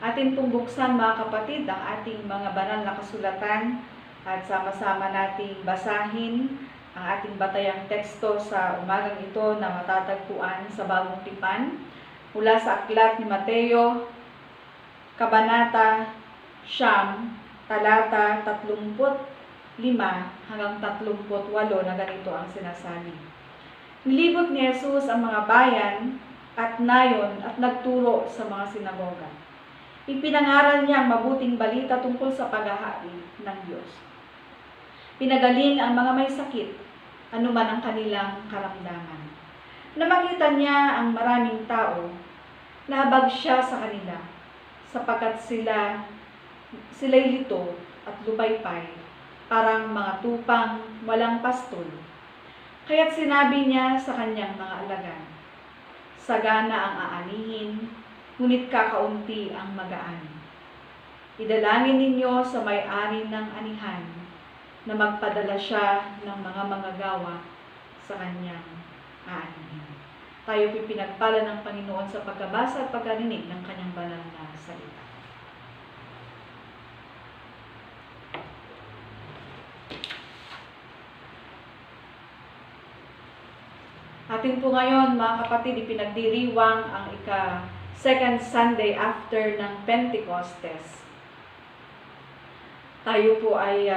Atin pong buksan mga kapatid ang ating mga banal na kasulatan at sama-sama nating basahin ang ating batayang teksto sa umagang ito na matatagpuan sa Bagong Tipan mula sa aklat ni Mateo, Kabanata 9, talata 35 hanggang 38 na ganito ang sinasabi. Nilibot ni Jesus ang mga bayan at nayon at nagturo sa mga sinagoga. Ipinangaral niya ang mabuting balita tungkol sa paghahari ng Diyos. Pinagaling ang mga may sakit, anuman ang kanilang karamdaman. Na makita niya ang maraming tao, nahabag siya sa kanila, sapagkat sila'y lito at lupaypay, parang mga tupang walang pastol. Kaya't sinabi niya sa kanyang mga alagad, sagana ang aanihin, ngunit kakaunti ang magaan. Idalangin ninyo sa may-ari ng anihan na magpadala siya ng mga manggagawa sa kanyang aanihin. Tayo pinagpala ng Panginoon sa pagkabasa at pagkarinig ng kanyang banal na salita. Atin po ngayon mga kapatid, ipinagdiriwang ang second Sunday after ng Pentecostes. Tayo po ay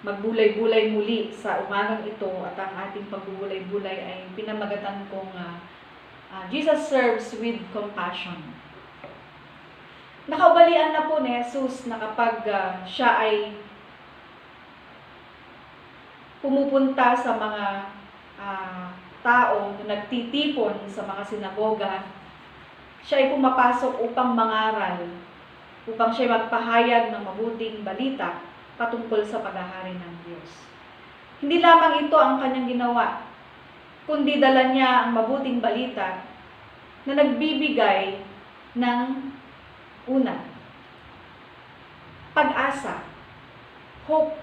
magbulay-bulay muli sa umagang ito at ang ating pagbubulay-bulay ay pinamagatan kong Jesus serves with compassion. Nakaubalian na po ni Jesus na kapag siya ay pumupunta sa mga tao na nagtitipon sa mga sinagoga, siya ay pumapasok upang mangaral, upang siya magpahayag ng mabuting balita patungkol sa paghahari ng Diyos. Hindi lamang ito ang kanyang ginawa, kundi dala niya ang mabuting balita na nagbibigay ng una, pag-asa, hope,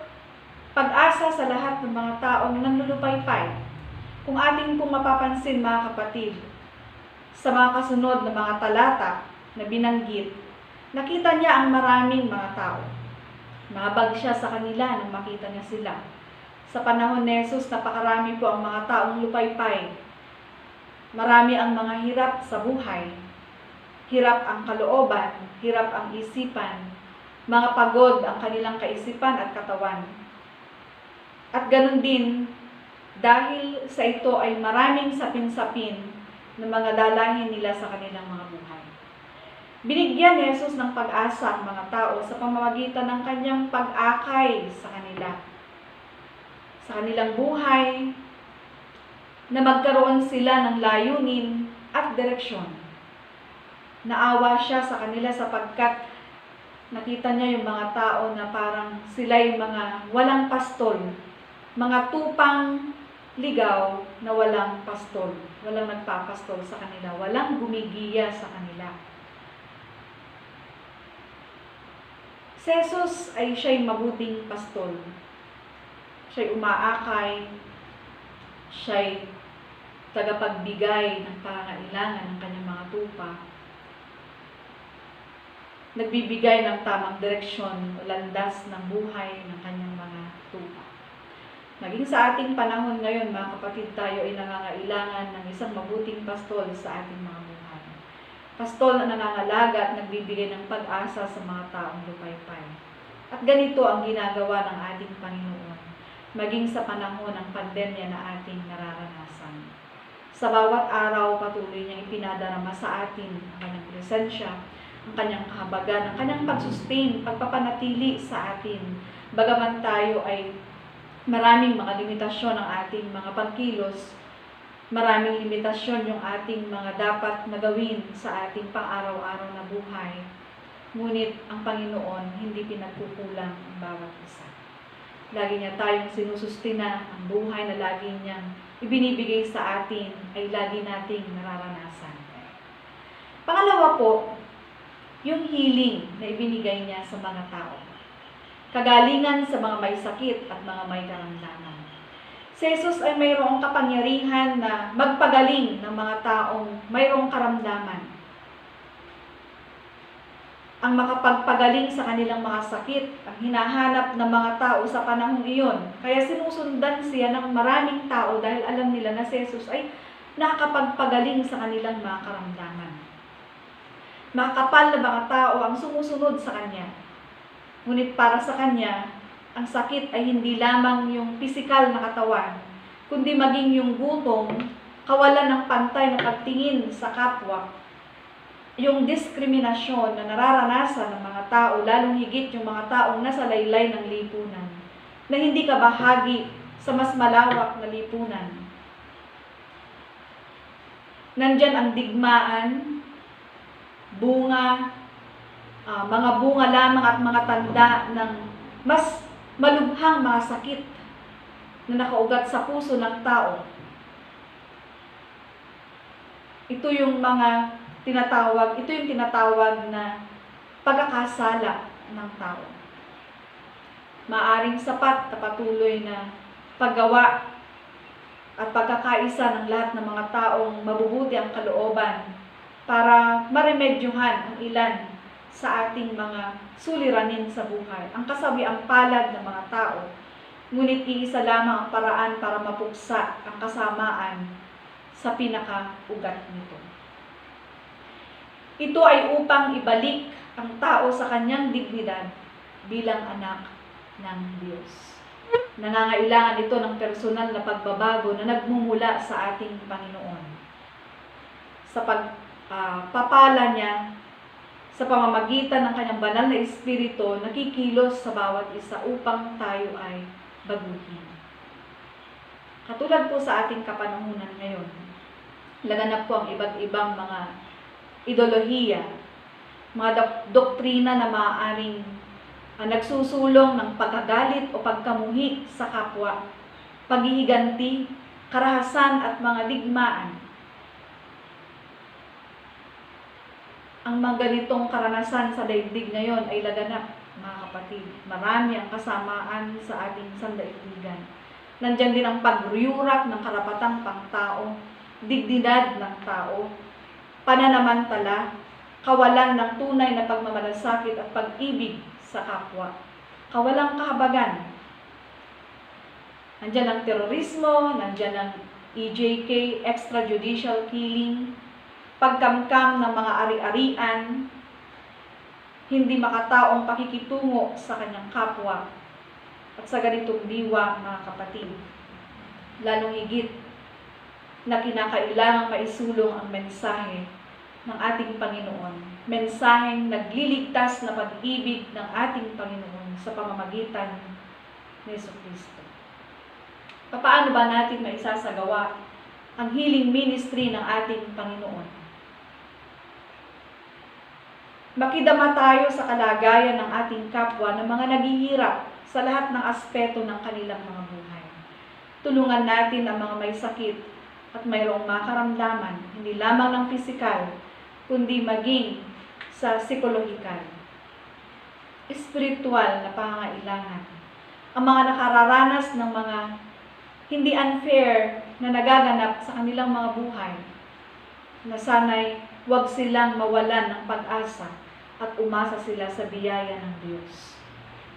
pag-asa sa lahat ng mga taong nanlulupaypay. Kung ating pong mapapansin mga kapatid, sa mga kasunod na mga talata na binanggit, nakita niya ang maraming mga tao. Nahabag siya sa kanila nang makita niya sila. Sa panahon ni Jesus, napakarami po ang mga taong lupaypay. Marami ang mga hirap sa buhay. Hirap ang kalooban, hirap ang isipan, mga pagod ang kanilang kaisipan at katawan. At ganun din, dahil sa ito ay maraming sapin-sapin na mga dalahin nila sa kanilang mga buhay. Binigyan ni Jesus ng pag-asa ang mga tao sa pamamagitan ng kanyang pag-akay sa kanila. Sa kanilang buhay, na magkaroon sila ng layunin at direksyon. Naawa siya sa kanila sapagkat nakita niya yung mga tao na parang sila'y mga walang pastol, mga tupang ligaw na walang pastol, walang nagpapastol sa kanila, walang gumigiya sa kanila. Si Jesus ay siya'y mabuting pastol. Siya'y umaakay, siya'y tagapagbigay ng pangangailangan ng kanyang mga tupa. Nagbibigay ng tamang direksyon o landas ng buhay ng kanyang mga tupa. Naging sa ating panahon ngayon, mga kapatid, tayo ay nangangailangan ng isang mabuting pastol sa ating mga buhay. Pastol na nangangalaga at nagbibigay ng pag-asa sa mga taong lupaypay. At ganito ang ginagawa ng ating Panginoon, maging sa panahon ng pandemya na ating nararanasan. Sa bawat araw, patuloy niyang ipinadarama sa atin ang kanyang presensya, ang kanyang kahabagan, ang kanyang pag-sustain, pagpapanatili sa atin. Bagaman tayo ay maraming mga limitasyon ang ating mga pagkilos, maraming limitasyon yung ating mga dapat na gawin sa ating pang-araw-araw na buhay. Ngunit ang Panginoon hindi pinagkukulang ang bawat isa. Lagi niya tayong sinusustina, ang buhay na lagi niyang ibinibigay sa atin ay lagi nating nararanasan. Pangalawa po, yung healing na ibinigay niya sa mga tao. Kagalingan sa mga may sakit at mga may karamdaman. Si Jesus ay mayroong kapangyarihan na magpagaling ng mga taong mayroong karamdaman. ang makapagpagaling sa kanilang mga sakit, ang hinahanap ng mga tao sa panahong iyon. Kaya sinusundan siya ng maraming tao dahil alam nila na si Jesus ay nakakapagpagaling sa kanilang mga karamdaman. Makakapal na mga tao ang sumusunod sa Kanya. Ngunit para sa Kanya, ang sakit ay hindi lamang yung pisikal na katawan, kundi maging yung gutom, kawalan ng pantay na pagtingin sa kapwa, yung diskriminasyon na nararanasan ng mga tao, lalong higit yung mga taong nasa laylay ng lipunan, na hindi ka bahagi sa mas malawak na lipunan. Nandyan ang digmaan, bunga, mga bunga lamang at mga tanda ng mas malubhang mga sakit na nakaugat sa puso ng tao. Ito yung tinatawag na pagkakasala ng tao. Maaring sapat na patuloy na paggawa at pagkakaisa ng lahat ng mga taong mabubuti ang kalooban para maremedyohan ang ilan sa ating mga suliranin sa buhay, ang kasawiang palad ng mga tao. Ngunit iisa lamang ang paraan para mapuksa ang kasamaan sa pinakaugat nito. Ito ay upang ibalik ang tao sa kanyang dignidad bilang anak ng Diyos. Nangangailangan ito ng personal na pagbabago na nagmumula sa ating Panginoon. Sa pagpapala niya, sa pamamagitan ng kanyang banal na espiritu, nakikilos sa bawat isa upang tayo ay baguhin. Katulad po sa ating kapanahunan ngayon, laganap po ang iba't ibang mga ideolohiya, mga doktrina na maaaring nagsusulong ng pagkagalit o pagkamuhi sa kapwa, paghihiganti, karahasan at mga digmaan. Ang mga ganitong karanasan sa daigdig ngayon ay laganap, mga kapatid. Marami ang kasamaan sa ating sandaigdigan. Nandiyan din ang pagruyurak ng karapatang pangtao, dignidad ng tao, pananamantala, kawalan ng tunay na pagmamalasakit at pag-ibig sa kapwa, kawalang kahabagan. Nandiyan ang terorismo, nandiyan ang EJK, extrajudicial killing, pagkamkam ng mga ari-arian, hindi makataong pakikitungo sa kanyang kapwa, at sa ganitong diwa, mga kapatid, lalong higit na kinakailangang maisulong ang mensahe ng ating Panginoon. Mensaheng nagliligtas na pag-ibig ng ating Panginoon sa pamamagitan ni Jesucristo. Paano ba natin maisasagawa ang healing ministry ng ating Panginoon? Makidama tayo sa kalagayan ng ating kapwa ng mga naghihirap sa lahat ng aspeto ng kanilang mga buhay. Tulungan natin ang mga may sakit at mayroong makaramdaman, hindi lamang ng pisikal, kundi maging sa psikolohikal, espiritual na pangangailangan. Ang mga nakararanas ng mga hindi unfair na nagaganap sa kanilang mga buhay, na sana'y huwag silang mawalan ng pag-asa at umasa sila sa biyaya ng Diyos.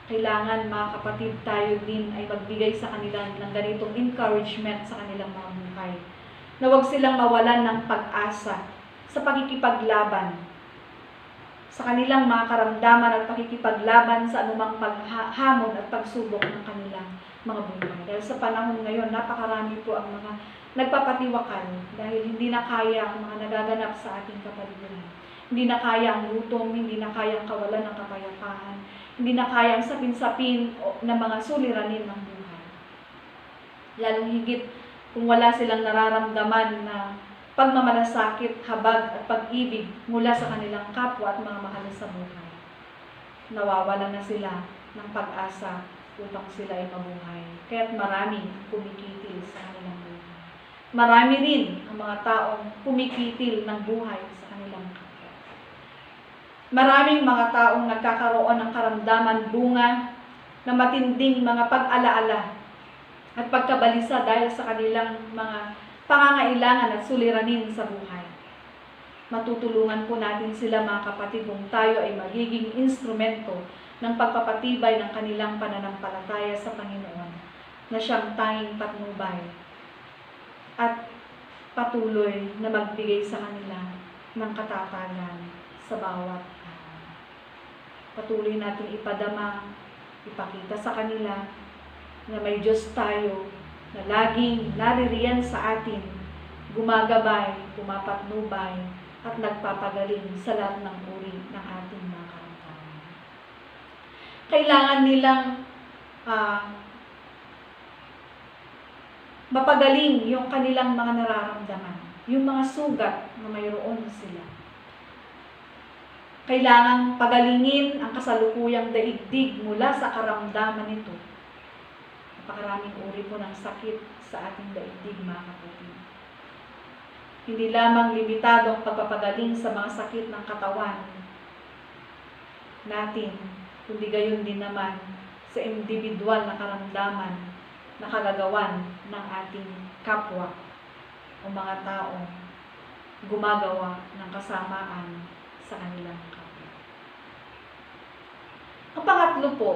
Kailangan, mga kapatid, tayo din ay magbigay sa kanila ng ganitong encouragement sa kanilang mga buhay, na huwag silang mawalan ng pag-asa sa pakikipaglaban sa kanilang mga karamdaman at pakikipaglaban sa anumang paghamon at pagsubok ng kanilang mga buhay. Dahil sa panahon ngayon, napakarami po ang mga nagpapatiwakal dahil hindi na kaya ang mga nagaganap sa ating kapaligiran. Hindi na kaya ang gutom, hindi na kaya ang kawalan ng kapayapaan, hindi na kaya ang sapin-sapin ng mga suliranin ng buhay. Lalong higit kung wala silang nararamdaman na pagmamalasakit, habag at pag-ibig mula sa kanilang kapwa at mga mahal sa buhay. Nawawalan na sila ng pag-asa upang sila ay mabuhay. Kaya't marami ang kumikitil sa kanilang buhay. Marami rin ang mga taong kumikitil ng buhay sa kanilang kapwa. Maraming mga taong nagkakaroon ng karamdaman, bunga na matinding mga pag-alaala at pagkabalisa dahil sa kanilang mga pangangailangan at suliranin sa buhay. Matutulungan po natin sila mga kapatid kung tayo ay magiging instrumento ng pagpapatibay ng kanilang pananampalataya sa Panginoon na siyang tanging patnubay at patuloy na magbigay sa kanila ng katatagan sa bawat araw. Patuloy natin ipadama, ipakita sa kanila na may Diyos tayo na laging naririyan sa atin, gumagabay, pumapatnubay, at nagpapagaling sa lahat ng uri ng ating mga karamdaman. Kailangan nilang mapagaling yung kanilang mga nararamdaman, yung mga sugat na mayroon sila. Kailangang pagalingin ang kasalukuyang daigdig mula sa karamdaman nito. Napakaraming uri po ng sakit sa ating daigdig, mga kapatid. Hindi lamang limitado ang pagpapagaling sa mga sakit ng katawan natin, kundi gayon din naman sa individual na karamdaman na kagagawan ng ating kapwa o mga taong gumagawa ng kasamaan sa kanilang kapwa. Ang pangatlo po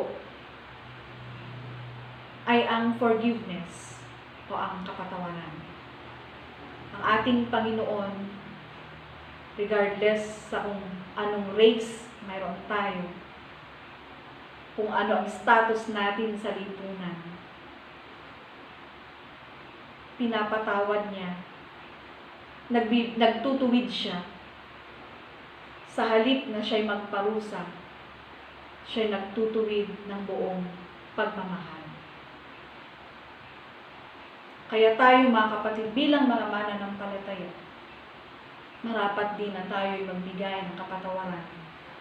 ay ang forgiveness o ang kapatawaran. Ang ating Panginoon, regardless sa kung anong race mayroon tayo, kung ano ang status natin sa lipunan, pinapatawad niya, nagtutuwid siya. Sa halip na siya'y magparusa, siya'y nagtutuwid ng buong pagmamahal. Kaya tayo, mga kapatid, bilang mga mananampalataya, marapat din na tayo'y magbigay ng kapatawaran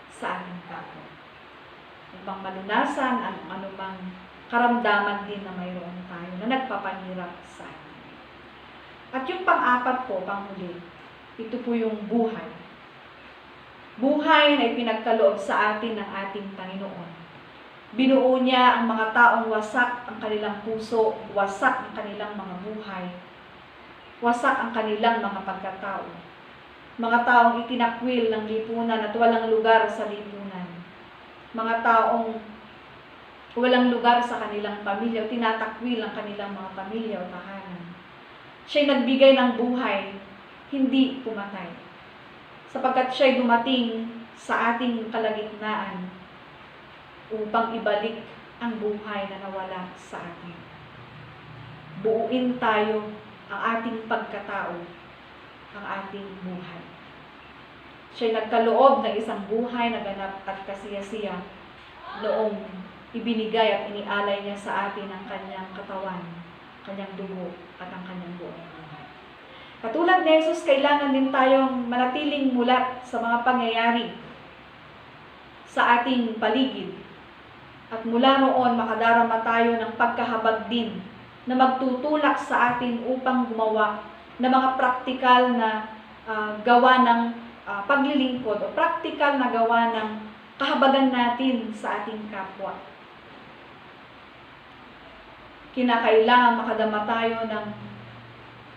sa ating kapwa. Upang malunasan ang anumang karamdaman din na mayroon tayo na nagpapahirap sa atin. At yung pang-apat po, panghuli, ito po yung buhay. Buhay na ipinagkaloob sa atin ng ating Panginoon. Binuo niya ang mga taong wasak ang kanilang puso, wasak ang kanilang mga buhay, wasak ang kanilang mga pagkatao. Mga taong itinakwil ng lipunan at walang lugar sa lipunan. Mga taong walang lugar sa kanilang pamilya o tinatakwil ang kanilang mga pamilya o tahanan. Siya'y nagbigay ng buhay, hindi pumatay. Sapagkat siya'y dumating sa ating kalagitnaan upang ibalik ang buhay na nawala sa atin. Buuin tayo ang ating pagkatao, ang ating buhay. Siya'y nagkaloob ng isang buhay na ganap at kasiyasiya noong ibinigay at inialay niya sa atin ang kanyang katawan, kanyang dugo at ang kanyang buong buhay. Katulad ni Jesus, kailangan din tayong manatiling mulat sa mga pangyayari sa ating paligid. At mula roon, makadarama tayo ng pagkahabag din na magtutulak sa atin upang gumawa ng mga praktikal na gawa ng paglilingkod o praktikal na gawa ng kahabagan natin sa ating kapwa. Kinakailangan makadama tayo ng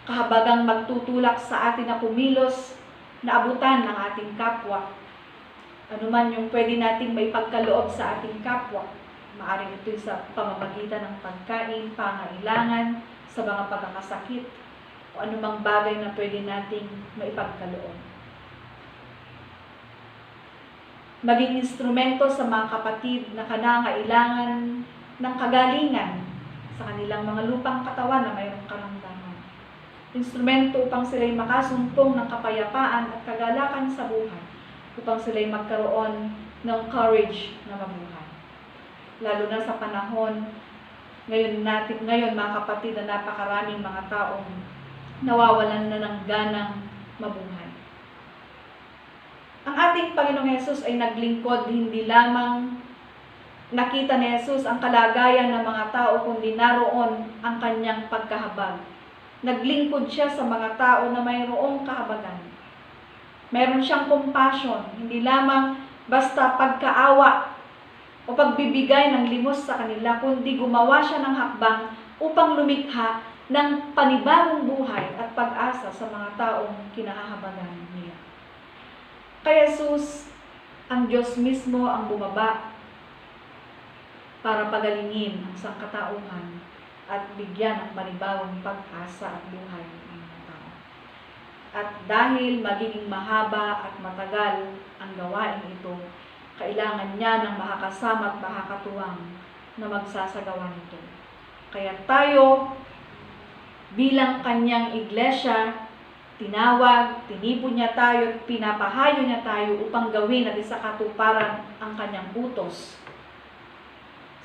kahabagang magtutulak sa atin na kumilos na abutan ng ating kapwa. Ano man yung pwede nating may pagkaloob sa ating kapwa. Maaring ito sa pamamagitan ng pagkain, pangailangan, sa mga pagkakasakit, o anumang bagay na pwede nating maipagkaloob. Maging instrumento sa mga kapatid na kanangailangan ng kagalingan sa kanilang mga lupang katawan na mayroong karamdaman. Instrumento upang sila'y makasumpong ng kapayapaan at kagalakan sa buhay, upang sila'y magkaroon ng courage na mabuhay. Lalo na sa panahon ngayon mga kapatid, na napakaraming mga taong nawawalan na ng ganang mabuhay. Ang ating Panginoong Hesus ay naglingkod, hindi lamang nakita ni Hesus ang kalagayan ng mga tao, kundi naroon ang kanyang pagkahabag. Naglingkod siya sa mga tao na mayroong kahabagan. Meron siyang compassion, hindi lamang basta pagkaawa o pagbibigay ng limos sa kanila, kundi gumawa siya ng hakbang upang lumikha ng panibagong buhay at pag-asa sa mga taong kinahahabagan niya. Kay Jesus, ang Diyos mismo ang bumaba para pagalingin ang sangkatauhan at bigyan ng panibagong pag-asa at buhay ng mga tao. At dahil magiging mahaba at matagal ang gawain ito, kailangan niya ng makakasama at makakatuwang na magsasagawa nito. Kaya tayo, bilang kanyang iglesia, tinawag, tinipon niya tayo at pinapahayo niya tayo upang gawin at isakatuparan ang kanyang utos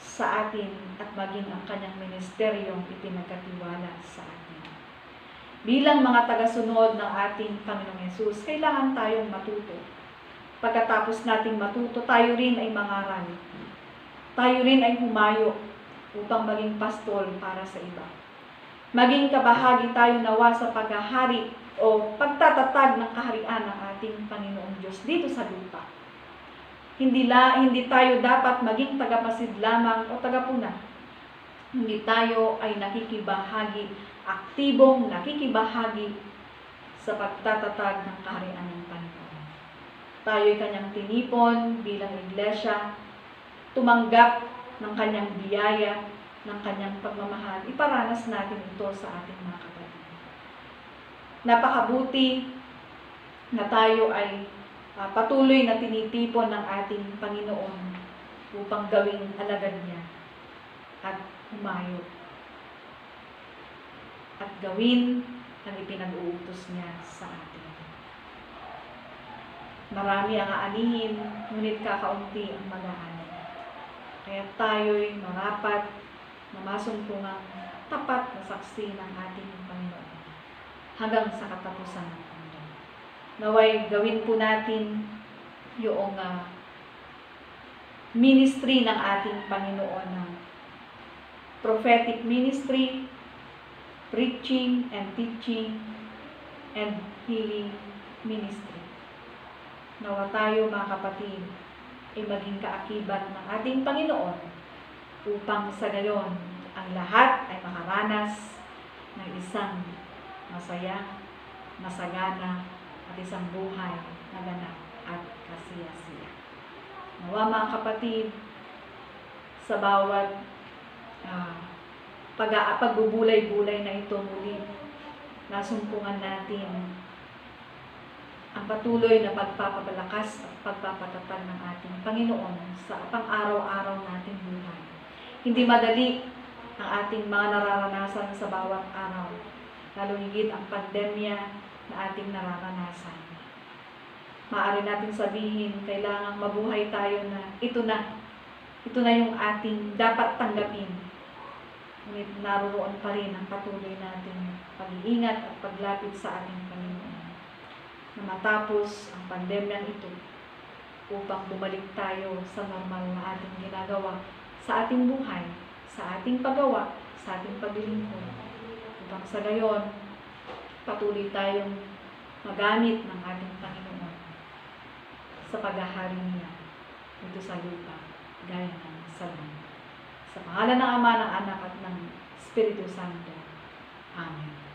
sa atin at maging ang kanyang ministeryong ipinagkatiwala sa atin. Bilang mga tagasunod ng ating Panginoong Yesus, kailangan tayong matuto. Pagkatapos nating matuto, tayo rin ay mangaral. Tayo rin ay humayo upang maging pastol para sa iba. Maging kabahagi tayo nawa sa paghahari o pagtatatag ng kaharian ng ating Panginoong Diyos dito sa lupa. Hindi tayo dapat maging tagapasid lamang o tagapuna. Hindi tayo ay nakikibahagi, aktibong nakikibahagi sa pagtatatag ng kaharian ng Panginoon. Tayo'y kanyang tinipon bilang iglesia, tumanggap ng kanyang biyaya, ng kanyang pagmamahal. Iparanas natin ito sa ating mga kapatid. Napakabuti na tayo ay patuloy na tinitipon ng ating Panginoon upang gawing alagad niya at humayo at gawin ang ipinag-uutos niya sa atin. Marami ang aanihin, ngunit kakaunti ang mag-aani. Kaya tayo'y marapat na masumpungang tapat na saksi ng ating Panginoon hanggang sa katapusan ng mundo. Naway gawin po natin yung ministry ng ating Panginoon ng prophetic ministry, preaching and teaching, and healing ministry. Nawa tayo mga kapatid ay maging kaakibat ng ating Panginoon upang sa gayon ang lahat ay makaranas ng isang masaya, masagana, at isang buhay na ganap at kasiya-siya. Nawa mga kapatid, sa bawat pagbubulay-bulay na ito muli, nasumpungan natin ang patuloy na pagpapalakas at pagpapatatag ng ating Panginoon sa pang-araw-araw nating buhay. Hindi madali ang ating mga nararanasan sa bawat araw, lalo higit ang pandemya na ating nararanasan. Maaari natin sabihin, kailangang mabuhay tayo na ito na yung ating dapat tanggapin. Ngunit naroon pa rin ang patuloy nating pag-iingat at paglapit sa ating Panginoon. Na matapos ang pandemyang ito, upang bumalik tayo sa normal na ating ginagawa sa ating buhay, sa ating paggawa, sa ating paglilingkod. Upang sa gayon, patuloy tayong magamit ng ating Panginoon sa paghahari niya dito sa lupa, gaya ng sa langit. Sa pangalan ng Ama, ng Anak, at ng Espiritu Santo. Amen.